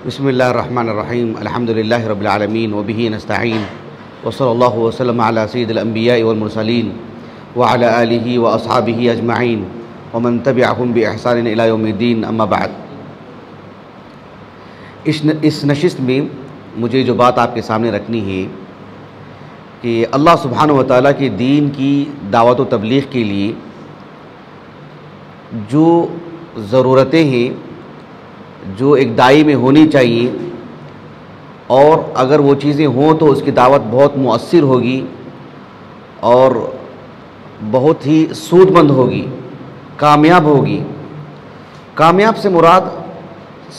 بسم اللہ الرحمن الرحیم الحمد للہ رب العالمین وبہ نستعین وصلی اللہ وسلم علی سید الانبیاء والمرسلین وعلی آلہ واصحابہ اجمعین ومن تبعہم بإحسان الی یوم الدین اما بعد۔ اس نشست میں مجھے جو بات آپ کے سامنے رکھنی ہے کہ اللہ سبحانہ و تعالیٰ کے دین کی دعوت و تبلیغ کے لیے جو ضرورتیں ہیں جو ایک داعی میں ہونی چاہیے، اور اگر وہ چیزیں ہوں تو اس کی دعوت بہت مؤثر ہوگی اور بہت ہی سود مند ہوگی، کامیاب ہوگی۔ کامیاب سے مراد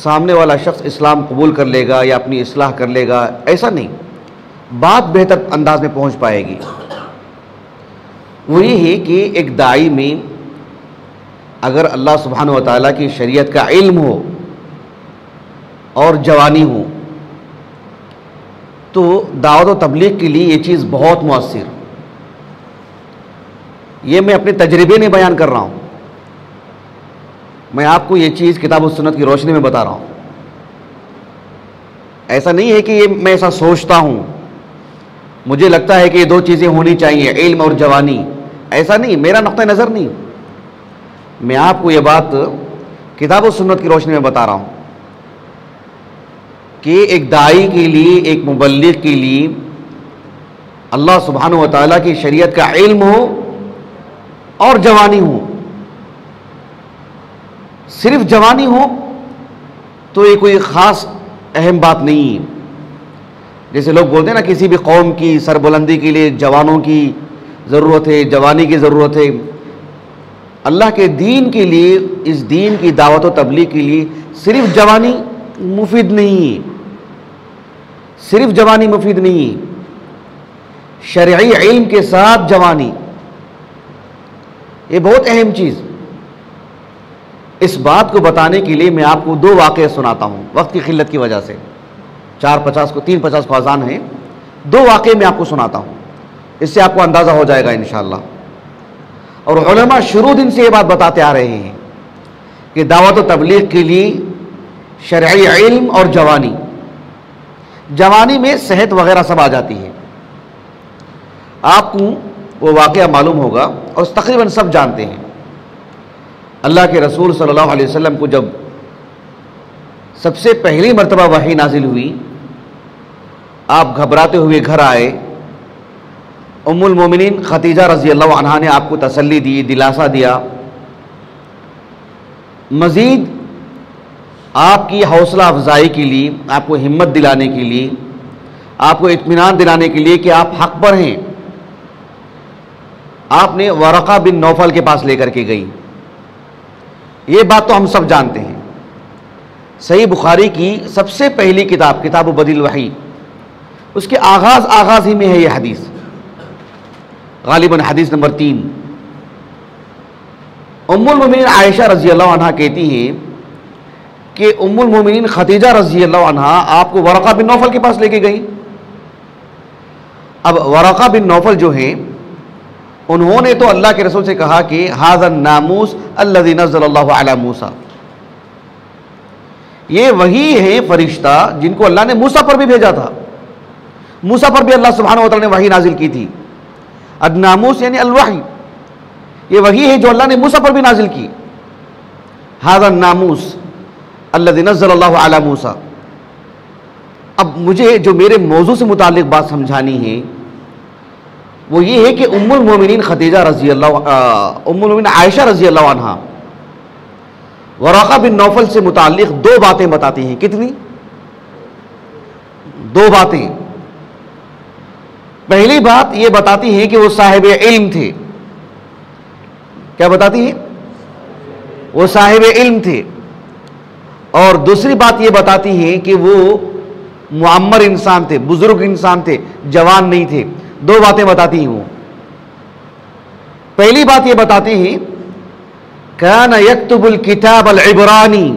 سامنے والا شخص اسلام قبول کر لے گا یا اپنی اصلاح کر لے گا، ایسا نہیں، بات بہتر انداز میں پہنچ پائے گی۔ وہ یہ ہے کہ ایک داعی میں اگر اللہ سبحانہ و تعالیٰ کی شریعت کا علم ہو اور جوانی ہو تو دعوت و تبلیغ کے لیے یہ چیز بہت مؤثر۔ یہ میں اپنے تجربے میں بیان کر رہا ہوں، میں آپ کو یہ چیز کتاب و سنت کی روشنی میں بتا رہا ہوں۔ ایسا نہیں ہے کہ یہ میں ایسا سوچتا ہوں، مجھے لگتا ہے کہ یہ دو چیزیں ہونی چاہیے، علم اور جوانی، ایسا نہیں، میرا نقطہ نظر نہیں، میں آپ کو یہ بات کتاب و سنت کی روشنی میں بتا رہا ہوں کہ ایک داعی کے لیے، ایک مبلغ کے لیے اللہ سبحانہ و تعالیٰ کی شریعت کا علم ہو اور جوانی ہو۔ صرف جوانی ہو تو یہ کوئی خاص اہم بات نہیں ہے۔ جیسے لوگ بولتے ہیں نا، کسی بھی قوم کی سربلندی کے لیے جوانوں کی ضرورت ہے، جوانی کی ضرورت ہے۔ اللہ کے دین کے لیے، اس دین کی دعوت و تبلیغ کے لیے صرف جوانی مفید نہیں ہے، صرف جوانی مفید نہیں ہے، شرعی علم کے ساتھ جوانی، یہ بہت اہم چیز۔ اس بات کو بتانے کے لیے میں آپ کو دو واقعے سناتا ہوں، وقت کی قلت کی وجہ سے، 3:50 کو اذان ہے، دو واقعے میں آپ کو سناتا ہوں، اس سے آپ کو اندازہ ہو جائے گا انشاءاللہ۔ اور علماء شروع دن سے یہ بات بتاتے آ رہے ہیں کہ دعوت و تبلیغ کے لیے شرعی علم اور جوانی میں صحت وغیرہ سب آ جاتی ہے۔ آپ کو وہ واقعہ معلوم ہوگا اور تقریباً سب جانتے ہیں۔ اللہ کے رسول صلی اللہ علیہ وسلم کو جب سب سے پہلی مرتبہ وحی نازل ہوئی، آپ گھبراتے ہوئے گھر آئے، ام المومنین خدیجہ رضی اللہ عنہا نے آپ کو تسلی دی، دلاسا دیا، مزید آپ کی حوصلہ افزائی کے لیے، آپ کو ہمت دلانے کے لیے، آپ کو اطمینان دلانے کے لیے کہ آپ حق پر ہیں، آپ نے ورقہ بن نوفل کے پاس لے کر کے گئی۔ یہ بات تو ہم سب جانتے ہیں۔ صحیح بخاری کی سب سے پہلی کتاب، کتاب بدیع الوحی، اس کے آغاز ہی میں ہے یہ حدیث، غالباً حدیث نمبر 3۔ ام المومنین عائشہ رضی اللہ عنہا کہتی ہیں کہ ام المومنین خدیجہ رضی اللہ عنہا آپ کو ورقہ بن نوفل کے پاس لے کے گئی۔ اب ورقہ بن نوفل جو ہیں، انہوں نے تو اللہ کے رسول سے کہا کہ ھذا الناموس الذی نزل اللہ علی موسیٰ، یہ وہی ہے فرشتہ جن کو اللہ نے موسیٰ پر بھی بھیجا تھا، موسیٰ پر بھی اللہ سبحانہ و تعالیٰ نے وحی نازل کی تھی۔ الناموس یعنی الوحی، یہ وہی ہے جو اللہ نے موسیٰ پر بھی نازل کی۔ ھذا الناموس الذی نزل اللہ علی موسیٰ۔ اب مجھے جو میرے موضوع سے متعلق بات سمجھانی ہے وہ یہ ہے کہ ام المومنین عائشہ رضی اللہ عنہا ورقہ بن نوفل سے متعلق دو باتیں بتاتی ہیں۔ کتنی؟ دو باتیں۔ پہلی بات یہ بتاتی ہیں کہ وہ صاحب علم تھے۔ کیا بتاتی ہیں؟ وہ صاحب علم تھے۔ اور دوسری بات یہ بتاتی ہیں کہ وہ معمر انسان تھے، بزرگ انسان تھے، جوان نہیں تھے۔ دو باتیں بتاتی ہیں وہ۔ پہلی بات یہ بتاتی ہیں کان یکتب الکتاب العبرانی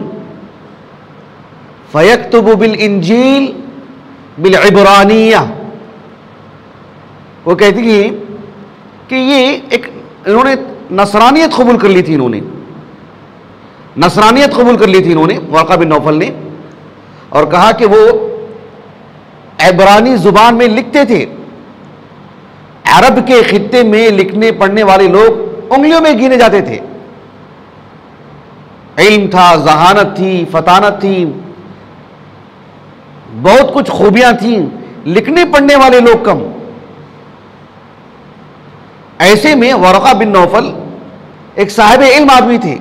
فیکتب بالانجیل بالعبرانیہ۔ وہ کہتی ہیں کہ انہوں نے نصرانیت قبول کر لی تھی، انہوں نے نصرانیت قبول کر لی تھی انہوں نے، ورقہ بن نوفل نے، اور کہا کہ وہ عبرانی زبان میں لکھتے تھے. عرب کے خطے میں لکھنے پڑھنے والے لوگ انگلیوں میں گینے جاتے تھے. علم تھا، ذہانت تھی، فطانت تھی، بہت کچھ خوبیاں تھیں، لکھنے پڑھنے والے لوگ کم. ایسے میں ورقہ بن نوفل ایک صاحب علم آدمی تھے،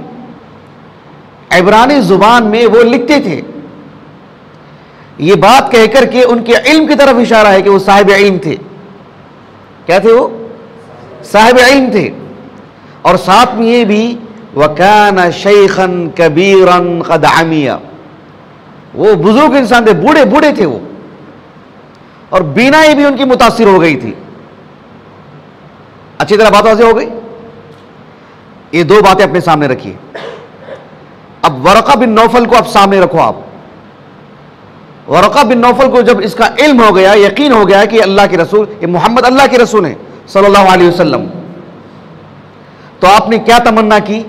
عبرانی زبان میں وہ لکھتے تھے. یہ بات کہہ کر کے ان کے علم کی طرف اشارہ ہے کہ وہ صاحب علم تھے. کیا تھے وہ؟ صاحب علم تھے. اور ساتھ میں یہ بھی وَكَانَ شَيْخًا كَبِيرًا قَدْ عَمِيَ، وہ بزرگ انسان تھے، بوڑھے تھے وہ، اور بینائی بھی ان کی متاثر ہو گئی تھی. اچھی طرح بات واضح ہو گئی. یہ دو باتیں اپنے سامنے رکھیے. اب ورقہ بن نوفل کو اب سامنے رکھو. آپ ورقہ بن نوفل کو جب اس کا علم ہو گیا، یقین ہو گیا کہ اللہ کے رسول، یہ محمد اللہ کے رسول ہیں صلی اللہ علیہ وسلم، تو آپ نے کیا تمنا کی؟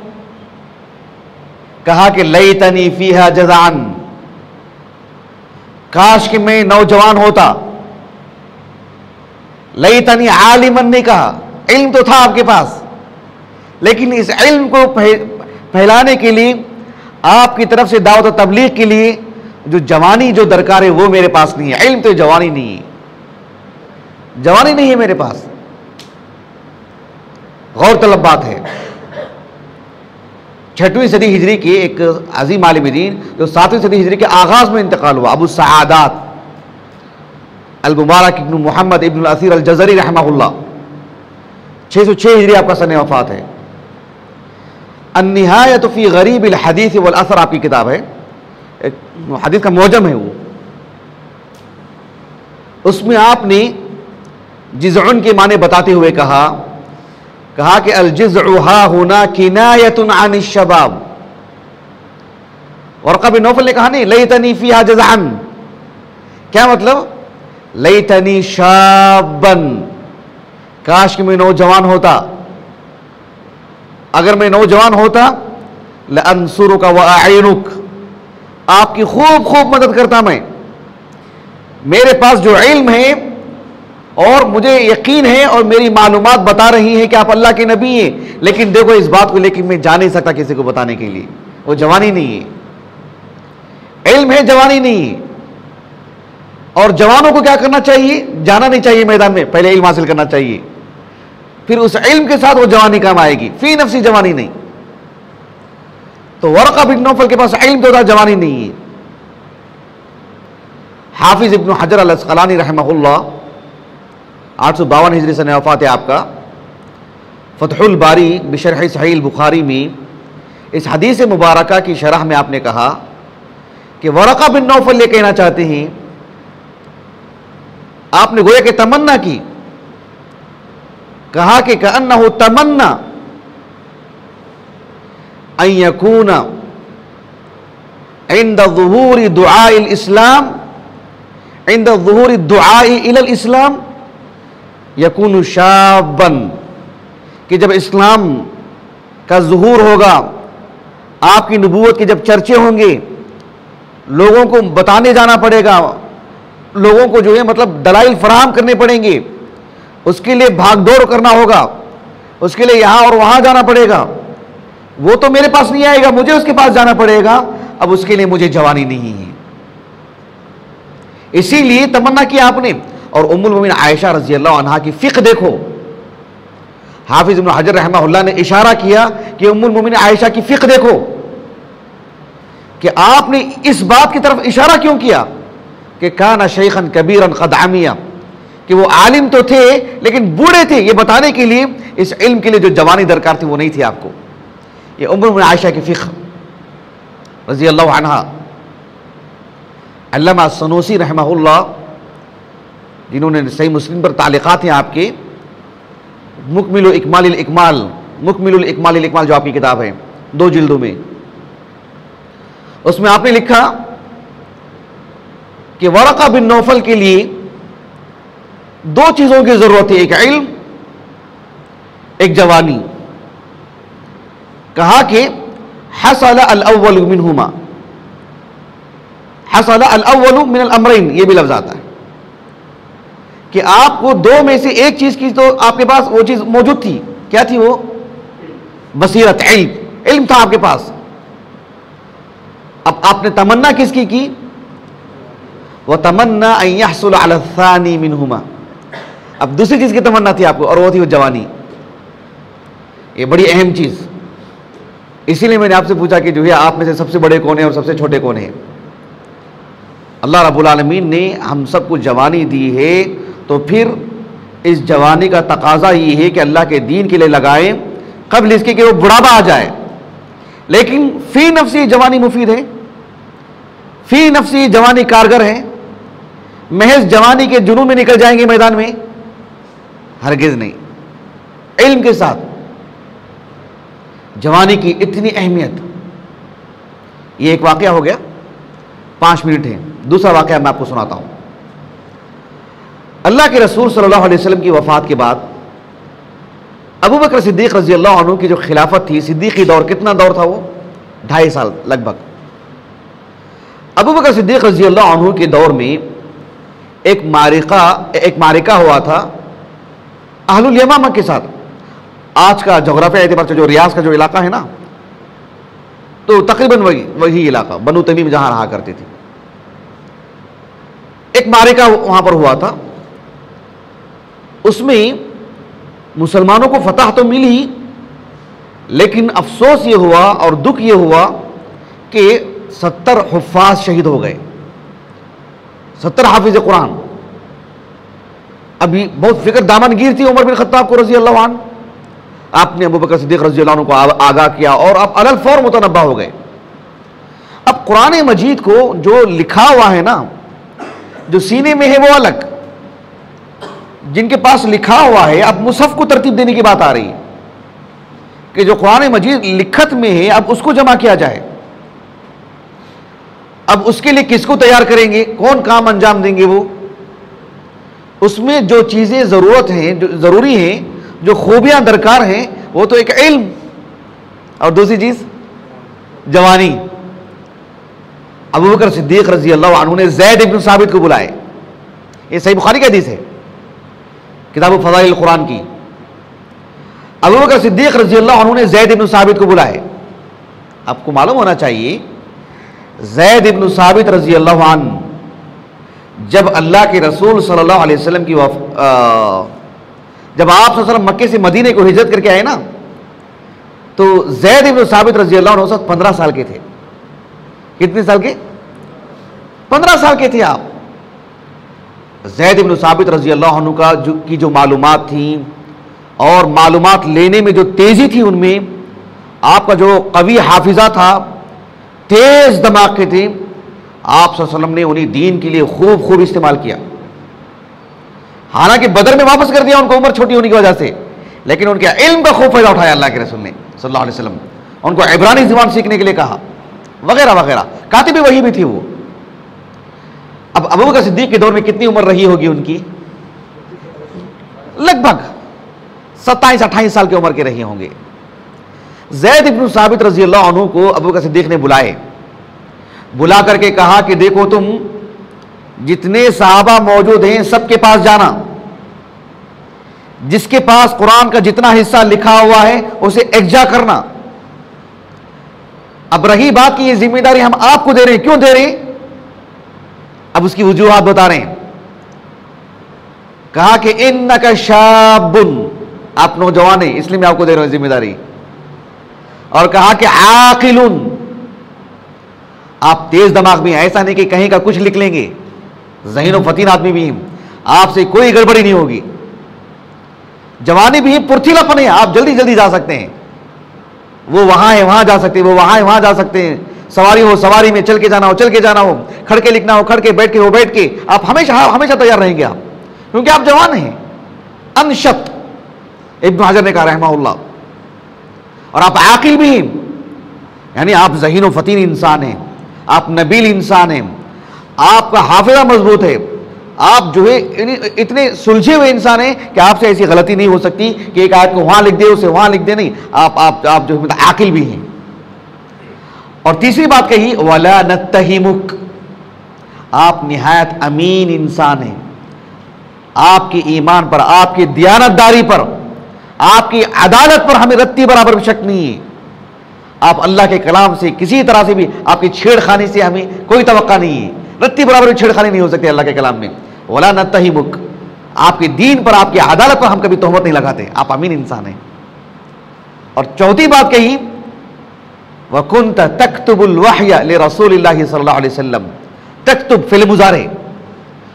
کہا کہ لیتنی فیہا جزعن، کاش کہ میں نوجوان ہوتا. لیتنی عالمن نہیں کہا، علم تو تھا آپ کے پاس، لیکن اس علم کو پھیلانے کے لیے، آپ کی طرف سے دعوت و تبلیغ کے لیے جو جوانی جو درکار ہے وہ میرے پاس نہیں ہے. علم تو جوانی نہیں ہے، جوانی نہیں ہے میرے پاس. غور طلب بات ہے. 6ویں صدی ہجری کے ایک عظیم عالم دین جو 7ویں صدی ہجری کے آغاز میں انتقال ہوا، ابو السعادات المبارک ابن محمد ابن الاثیر الجزری رحمہ اللہ، 606 ہجری آپ کا سن وفات ہے. النہایۃ فی غریب الحدیث والاثر آپ کی کتاب ہے، ایک حدیث کا معجم ہے وہ. اس میں آپ نے جزعن کے معنی بتاتے ہوئے کہا کہ الجزع ہا ہونا کنایۃ عن الشباب. ورقہ بن نوفل نے کہا نہیں لیتنی فیہا جزعن، کیا مطلب؟ لیتنی شابن، کاش کہ میں نوجوان ہوتا. اگر میں نوجوان ہوتا لانصرک واعینک، آپ کی خوب مدد کرتا میں. میرے پاس جو علم ہے اور مجھے یقین ہے اور میری معلومات بتا رہی ہیں کہ آپ اللہ کے نبی ہیں، لیکن دیکھو اس بات کو لیکن میں جا نہیں سکتا کسی کو بتانے کے لیے. وہ جوانی نہیں ہے، علم ہے جوانی نہیں ہے. اور جوانوں کو کیا کرنا چاہیے؟ جانا نہیں چاہیے میدان میں، پہلے علم حاصل کرنا چاہیے، پھر اس علم کے ساتھ وہ جوانی کام آئے گی. فی نفسی جوانی نہیں. تو ورقہ بن نوفل کے پاس علم تو تھا، جوانی نہیں ہے. حافظ ابن حجر الاسقلانی رحمہ اللہ 852 ہجری سن وفات ہے آپ کا. فتح الباری بشرح صحیح البخاری میں اس حدیث مبارکہ کی شرح میں آپ نے کہا کہ ورقہ بن نوفل یہ کہنا چاہتے ہیں، آپ نے گویا کہ تمنا کی، کہا کہ کأنہ تمنا ان یکون عند ظہور دعاء الاسلام، عند ظہور الدعاء الى الاسلام یکون شابا، کہ جب اسلام کا ظہور ہوگا، آپ کی نبوت کے جب چرچے ہوں گے، لوگوں کو بتانے جانا پڑے گا، لوگوں کو جو ہے مطلب دلائل فراہم کرنے پڑیں گے، اس کے لیے بھاگ دوڑ کرنا ہوگا، اس کے لیے یہاں اور وہاں جانا پڑے گا. وہ تو میرے پاس نہیں آئے گا، مجھے اس کے پاس جانا پڑے گا. اب اس کے لیے مجھے جوانی نہیں ہے، اسی لیے تمنا کیا آپ نے. اور ام المومنین عائشہ رضی اللہ عنہا کی فقہ دیکھو. حافظ ابن حجر رحمہ اللہ نے اشارہ کیا کہ ام المومنین عائشہ کی فقہ دیکھو کہ آپ نے اس بات کی طرف اشارہ کیوں کیا کہ کانا شیخن کبیرن قد عمیہ، کہ وہ عالم تو تھے لیکن بوڑھے تھے. یہ بتانے کے لیے اس علم کے لیے جو جوانی درکار تھی وہ نہیں تھی آپ کو. یہ ام المومنین عائشہ کی فقہ رضی اللہ عنہا. علامہ السنوسی رحمہ اللہ جنہوں نے صحیح مسلم پر تعلیقات ہیں آپ کے، مکمل الاکمال جو آپ کی کتاب ہے 2 جلدوں میں، اس میں آپ نے لکھا کہ ورقہ بن نوفل کے لیے 2 چیزوں کی ضرورت ہے، ایک علم، ایک جوانی. کہا کہ حصل الاول منہما، حصل الاول من الامرین، یہ بھی لفظ آتا ہے کہ آپ کو دو میں سے ایک چیز کی تو آپ کے پاس وہ چیز موجود تھی. کیا تھی وہ؟ بصیرت، علم تھا آپ کے پاس. اب آپ نے تمنا کس کی؟ وَتَمَنَّا أَن يَحْصُلَ عَلَى الثَّانِي مِنْهُمَا. اب دوسری چیز کی تمنا تھی آپ کو، اور وہ تھی وہ جوانی. یہ بڑی اہم چیز. اسی لیے میں نے آپ سے پوچھا کہ جو ہے آپ میں سے سب سے بڑے کون ہیں اور سب سے چھوٹے کون ہیں. اللہ رب العالمین نے ہم سب کو جوانی دی ہے، تو پھر اس جوانی کا تقاضا یہ ہے کہ اللہ کے دین کے لیے لگائیں قبل اس کے کہ وہ بڑھاپا آ جائے. لیکن فی نفسی جوانی مفید ہے، فی نفسی جوانی کارگر ہے. محض جوانی کے جنون میں نکل جائیں گے میدان میں؟ ہرگز نہیں. علم کے ساتھ جوانی کی اتنی اہمیت. یہ ایک واقعہ ہو گیا، 5 منٹ ہیں. دوسرا واقعہ میں آپ کو سناتا ہوں. اللہ کے رسول صلی اللہ علیہ وسلم کی وفات کے بعد ابو بکر صدیق رضی اللہ عنہ کی جو خلافت تھی، صدیقی دور، کتنا دور تھا وہ؟ 2.5 سال لگ بھگ. ابو بکر صدیق رضی اللہ عنہ کے دور میں ایک معرکہ ہوا تھا اہل الیمامہ کے ساتھ. آج کا جغرافیہ اعتبار سے جو ریاض کا جو علاقہ ہے نا، تو تقریباً وہی علاقہ بنو تمیم جہاں رہا کرتی تھی. ایک معرکہ وہاں پر ہوا تھا. اس میں مسلمانوں کو فتح تو ملی، لیکن افسوس یہ ہوا اور دکھ یہ ہوا کہ 70 حفاظ شہید ہو گئے، 70 حافظ قرآن. ابھی بہت فکر دامن گیر تھی عمر بن خطاب کو رضی اللہ عنہ. آپ نے ابو بکر صدیق رضی اللہ عنہ کو آگاہ کیا اور آپ علی الفور متنبہ ہو گئے. اب قرآن مجید کو جو لکھا ہوا ہے نا، جو سینے میں ہے وہ الگ، جن کے پاس لکھا ہوا ہے، اب مصحف کو ترتیب دینے کی بات آ رہی ہے کہ جو قرآن مجید لکھت میں ہے اب اس کو جمع کیا جائے. اب اس کے لیے کس کو تیار کریں گے، کون کام انجام دیں گے؟ وہ اس میں جو چیزیں ضرورت ہیں، جو ضروری ہیں، جو خوبیاں درکار ہیں، وہ تو ایک علم اور دوسری چیز جوانی. ابو بکر صدیق رضی اللہ عنہ نے زید ابن ثابت کو بلائے. یہ صحیح بخاری کی حدیث ہے، کتاب فضائل القرآن کی. ابو بکر صدیق رضی اللہ عنہ نے زید ابن ثابت کو بلائے. آپ کو معلوم ہونا چاہیے زید ابن ثابت رضی اللہ عنہ جب اللہ کے رسول صلی اللہ علیہ وسلم کی جب آپ صلی اللہ علیہ وسلم مکے سے مدینے کو ہجرت کر کے آئے نا، تو زید ابن ثابت رضی اللہ عنہ 15 سال کے تھے. کتنے سال کے؟ 15 سال کے تھے آپ. زید ابن ثابت رضی اللہ عنہ کی جو معلومات تھیں اور معلومات لینے میں جو تیزی تھی، ان میں آپ کا جو قوی حافظہ تھا، تیز دماغ کے تھے، آپ صلی اللہ علیہ وسلم نے انہیں دین کے لیے خوب استعمال کیا. حالانکہ بدر میں واپس کر دیا ان کو عمر چھوٹی ہونے کی وجہ سے، لیکن ان کے علم کا خوب فائدہ اٹھایا اللہ کے رسول نے صلی اللہ علیہ وسلم. ان کو عبرانی زبان سیکھنے کے لیے کہا، وغیرہ وغیرہ. کاتب وحی بھی تھی وہ. اب ابو بکر صدیق کے دور میں کتنی عمر رہی ہوگی ان کی؟ لگ بھگ 27-28 سال کی عمر کے رہے ہوں گے. زید ابن ثابت رضی اللہ عنہ کو ابو بکر صدیق نے بلا کر کے کہا کہ دیکھو، تم جتنے صحابہ موجود ہیں سب کے پاس جانا، جس کے پاس قرآن کا جتنا حصہ لکھا ہوا ہے اسے اکجا کرنا. اب رہی بات کہ یہ ذمہ داری ہم آپ کو دے رہے ہیں، کیوں دے رہے ہیں؟ اب اس کی وجوہات بتا رہے ہیں. کہا کہ انک شاب، آپ نوجوان ہیں اس لیے میں آپ کو دے رہا ہوں ذمہ داری. اور کہا کہ عاقل، آپ تیز دماغ بھی ہیں، ایسا نہیں کہ کہیں کا کچھ لکھ لیں گے، ذہین و فطین آدمی بھی ہیں، آپ سے کوئی گڑبڑی نہیں ہوگی. جوانی بھی پرتھیلا پن ہے، آپ جلدی جا سکتے ہیں. وہ وہاں ہے وہاں جا سکتے ہیں، وہ وہاں ہے وہاں جا سکتے ہیں. سواری ہو سواری میں، چل کے جانا ہو، کھڑ کے لکھنا ہو کھڑ کے، بیٹھ کے ہو بیٹھ کے، آپ ہمیشہ تیار رہیں گے آپ، کیونکہ آپ جوان ہیں. انشط ابن حجر نے کہا رحمہ اللہ. اور آپ عاقل بھی ہیں، یعنی آپ ذہین و فطین انسان ہیں، آپ نبیل انسان ہیں، آپ کا حافظہ مضبوط ہے، آپ جو ہے اتنے سلجھے ہوئے انسان ہیں کہ آپ سے ایسی غلطی نہیں ہو سکتی کہ ایک آیت کو وہاں لکھ دے اسے وہاں لکھ دے. نہیں، آپ جو عاقل بھی ہیں. اور تیسری بات کہی وَلَا نَتَّهِمُكَ، آپ نہایت امین انسان ہیں، آپ کے ایمان پر، آپ کی دیانتداری پر، آپ کی عدالت پر ہمیں رتی برابر بھی شک نہیں ہے۔ آپ اللہ کے کلام سے کسی طرح سے بھی، آپ کی چھیڑ خانی سے ہمیں کوئی توقع نہیں ہے، رتی برابر بھی چھیڑ خانی نہیں ہو سکتی اللہ کے کلام میں۔ وَلَا نَتَّهِمُكَ، آپ کے دین پر، آپ کی عدالت پر ہم کبھی تہمت نہیں لگاتے، آپ امین انسان ہیں۔ اور چوتھی بات کہی وَكُنْتَ تَكْتُبُ الْوَحْيَ لِرَسُولِ اللَّهِ صلی اللہ علیہ وسلم، تکتب فعل مضارع،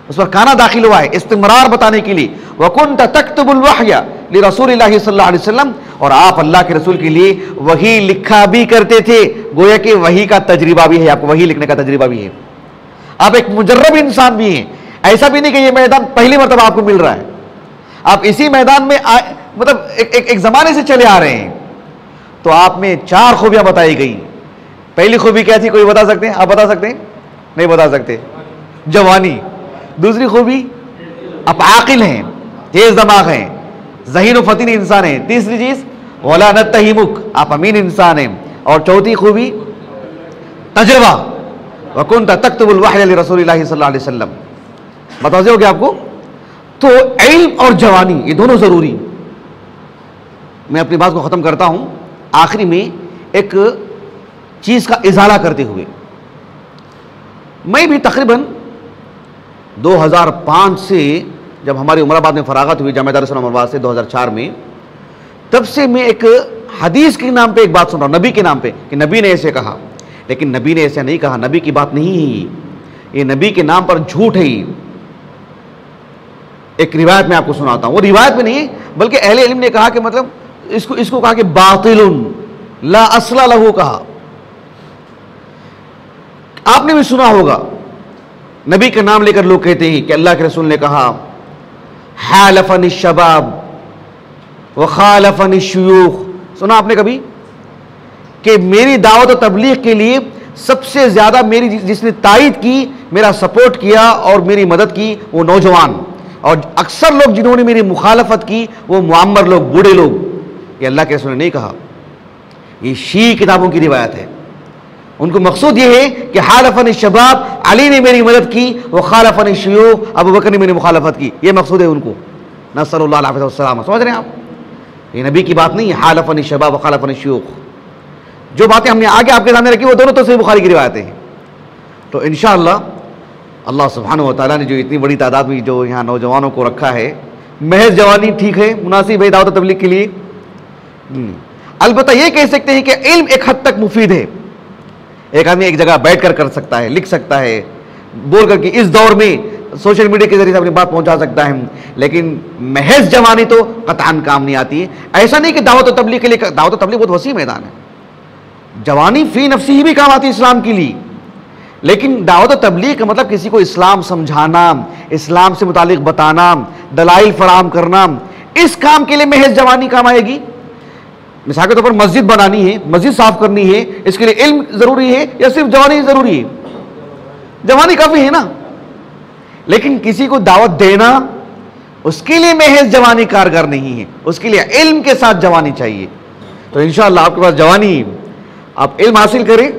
اس پر کانا داخل ہوا ہے استمرار بتانے کے لیے، وَكُنْتَ تَكْتُبُ الْوَحْيَ لِرَسُولِ اللَّهِ صلی اللہ علیہ وسلم، اور آپ اللہ کے رسول کے لیے وحی لکھا بھی کرتے تھے، گویا کہ وحی کا تجربہ بھی ہے، آپ کو وحی لکھنے کا تجربہ بھی ہے، آپ ایک مجرب انسان بھی ہیں، ایسا بھی نہیں کہ یہ میدان پہلی مرتبہ آپ کو مل رہا ہے، آپ اسی میدان میں مطلب ایک زمانے سے چلے آ رہے ہیں۔ تو آپ میں 4 خوبیاں بتائی گئی۔ پہلی خوبی کیا تھی، کوئی بتا سکتے ہیں؟ آپ بتا سکتے ہیں؟ نہیں بتا سکتے؟ جوانی۔ دوسری خوبی آپ عاقل ہیں، تیز دماغ ہیں، ذہین و فطن انسان ہیں۔ تیسری چیز وَلَا نَتَّهِمُكَ، آپ امین انسان ہیں۔ اور چوتھی خوبی تجربہ، وَكُنْتَ تَكْتُبُ الْوَحْيَ لِرَسُولِ اللَّهِ صلی اللہ علیہ وسلم۔ متوجہ ہو گیا آپ کو؟ تو علم اور جوانی یہ دونوں ضروری۔ میں اپنی بات کو ختم کرتا ہوں آخری میں ایک چیز کا ازالہ کرتے ہوئے۔ میں بھی تقریباً 2005 سے جب ہماری عمر آباد میں فراغت ہوئی جامعہ دارالاسلام عمر آباد سے 2004 میں، تب سے میں ایک حدیث کے نام پہ ایک بات سن رہا ہوں، نبی کے نام پہ، کہ نبی نے ایسے کہا، لیکن نبی نے ایسے نہیں کہا، نبی کی بات نہیں ہے یہ، نبی کے نام پر جھوٹ ہے۔ ایک روایت میں آپ کو سناتا ہوں، وہ روایت میں نہیں بلکہ اہل علم نے کہا کہ مطلب اس کو کہا کہ باطل لا اصل لہو کہا۔ آپ نے بھی سنا ہوگا نبی کا نام لے کر لوگ کہتے ہیں کہ اللہ کے رسول نے کہا حالفنی الشباب وخالفنی الشیوخ، سنا آپ نے کبھی کہ میری دعوت و تبلیغ کے لیے سب سے زیادہ میری جس نے تائید کی، میرا سپورٹ کیا اور میری مدد کی، وہ نوجوان، اور اکثر لوگ جنہوں نے میری مخالفت کی وہ معمر لوگ، بوڑھے لوگ۔ یہ اللہ کے رسول نے نہیں کہا، یہ شیعہ کتابوں کی روایت ہے۔ ان کو مقصود یہ ہے کہ حالفنی الشباب، علی نے میری مدد کی، وخالفنی الشیوخ، ابو بکر نے میری مخالفت کی، یہ مقصود ہے ان کو۔ نسأل اللہ العافیہ والسلامہ۔ سمجھ رہے ہیں آپ؟ یہ نبی کی بات نہیں ہے، حالفنی الشباب وخالفنی الشیوخ۔ جو باتیں ہم نے آگے آپ کے سامنے رکھی وہ دونوں تو صحیح بخاری کی روایتیں ہیں۔ تو انشاءاللہ اللہ سبحانہ و تعالیٰ نے جو اتنی بڑی تعداد میں جو یہاں نوجوانوں کو رکھا ہے، محض جوانی ٹھیک ہے، مناسب ہے دعوت و تبلیغ کے لیے، البتہ یہ کہہ سکتے ہیں کہ علم ایک حد تک مفید ہے۔ ایک آدمی ایک جگہ بیٹھ کر سکتا ہے، لکھ سکتا ہے، بول کر کے اس دور میں سوشل میڈیا کے ذریعے سے اپنی بات پہنچا سکتا ہے، لیکن محض جوانی تو قطعاً کام نہیں آتی ہے۔ ایسا نہیں کہ دعوت و تبلیغ کے لیے، دعوت و تبلیغ بہت وسیع میدان ہے، جوانی فی نفسی ہی بھی کام آتی ہے اسلام کے لیے، لیکن دعوت و تبلیغ کا مطلب کسی کو اسلام سمجھانا، اسلام سے متعلق بتانا، دلائل فراہم کرنا، اس کام کے لیے محض جوانی کام آئے گی؟ مثال کے طور پر مسجد بنانی ہے، مسجد صاف کرنی ہے، اس کے لیے علم ضروری ہے یا صرف جوانی ضروری ہے؟ جوانی کافی ہے نا، لیکن کسی کو دعوت دینا اس کے لیے محض جوانی کارگر نہیں ہے، اس کے لیے علم کے ساتھ جوانی چاہیے۔ تو انشاءاللہ آپ کے پاس جوانی، آپ علم حاصل کریں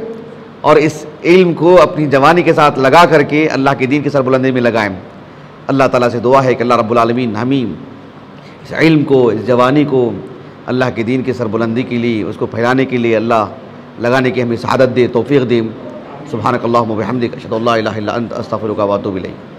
اور اس علم کو اپنی جوانی کے ساتھ لگا کر کے اللہ کے دین کی سربلندی میں لگائیں۔ اللہ تعالیٰ سے دعا ہے کہ اللہ رب العالمین ہمیں اس علم کو، اس جوانی کو اللہ کے دین کی سربلندی کے لیے، اس کو پھیلانے کے لیے اللہ لگانے کی ہمیں سعادت دے، توفیق دے۔ سبحانک اللہم و بحمدک، اشہد ان لا الہ الا انت، استغفرک و اتوب الیک۔